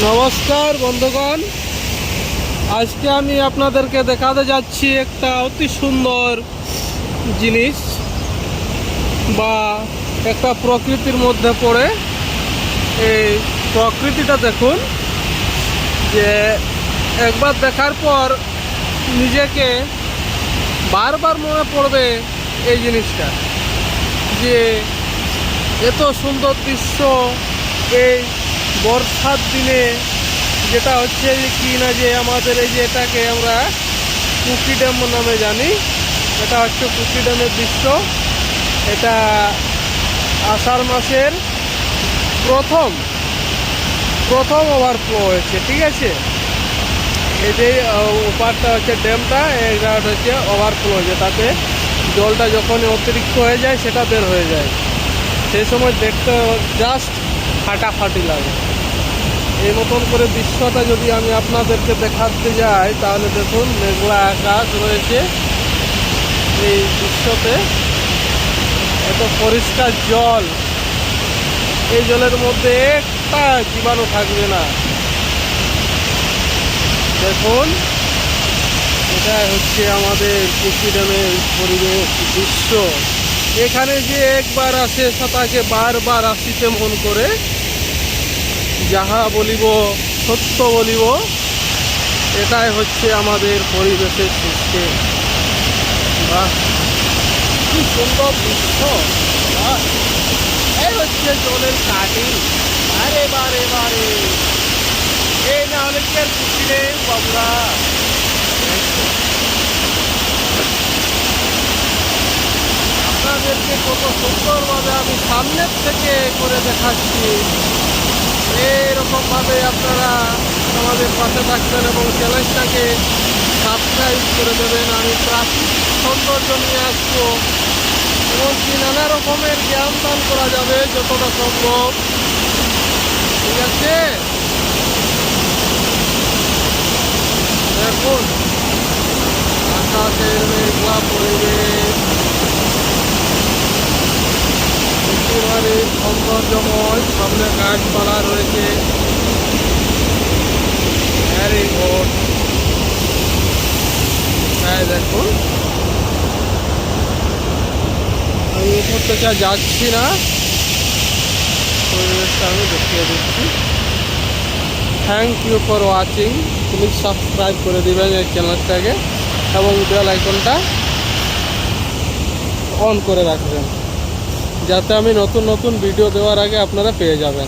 নমস্কার বন্ধুগণ, আজকে আমি আপনাদেরকে দেখাতে যাচ্ছি একটা অতি সুন্দর জিনিস বা একটা প্রকৃতির মধ্যে পড়ে। এই প্রকৃতিটা দেখুন, যে একবার দেখার পর নিজেকে বারবার মনে পড়বে এই জিনিসটা, যে এত সুন্দর দৃশ্য এই বর্ষার দিনে, যেটা হচ্ছে যে কি না, যে আমাদের এই যে এটাকে আমরা কুকি ড্যাম নামে জানি, এটা হচ্ছে কুকি ড্যামের দৃশ্য। এটা আষাঢ় মাসের প্রথম ওভারফ্লো হয়েছে, ঠিক আছে। এই যে ওপারটা হচ্ছে ড্যামটা, এটা হচ্ছে ওভারফ্লো, যেটাতে জলটা যখনই অতিরিক্ত হয়ে যায় সেটা বের হয়ে যায়। সেই সময় দেখতে জাস্ট ফাটাফাটি লাগে। এই মতন করে দৃশ্যটা যদি আমি আপনাদেরকে দেখাতে যাই, তাহলে দেখুন মেঘলা আকাশ রয়েছে, এই দৃশ্যতে এত পরিষ্কার জল, এই জলের মধ্যে একটা জীবাণু থাকবে না। দেখুন, এটা হচ্ছে আমাদের কুকি ড্যামের পরিবেশ দৃশ্য। এখানে যে একবার আসে তাকে বারবার আসিতে মন করে। যাহা বলিব সত্য বলিব, এটাই হচ্ছে আমাদের পরিবেশের সিস্টেম। বাহ, কি সুন্দর দৃশ্য! বাহ, এই হচ্ছে জলের কাটি। আরে বারে বারে, এই না হলে কি আর কুকিলে বাবুরা। আপনাদেরকে কত সুন্দরভাবে আমি সামনের থেকে করে দেখাচ্ছি। এরকমভাবে আপনারা আমাদের পাশে থাকবেন এবং চ্যানেলটাকে সাবস্ক্রাইব করে দেবেন। আমি প্রাকৃতিক সৌন্দর্য নিয়ে আসবো, এমনকি নানা রকমের জ্ঞান দান করা যাবে যতটা সম্ভব, ঠিক আছে। দেখুন আকাশের মেঘলা পরিবেশ, একেবারে সৌন্দর্যময়, সামনে গাছপালা রয়েছে। Very good. হ্যাঁ, দেখুন আমি উপর থেকে যাচ্ছি না, পরিবেশটা আমি দেখিয়ে দিচ্ছি। Thank you for watching. Please subscribe করে দেবেন এই চ্যানেলটাকে এবং বেল আইকনটা অন করে রাখবেন, যাতে আমি নতুন নতুন ভিডিও দেওয়ার আগে আপনারা পেয়ে যাবেন।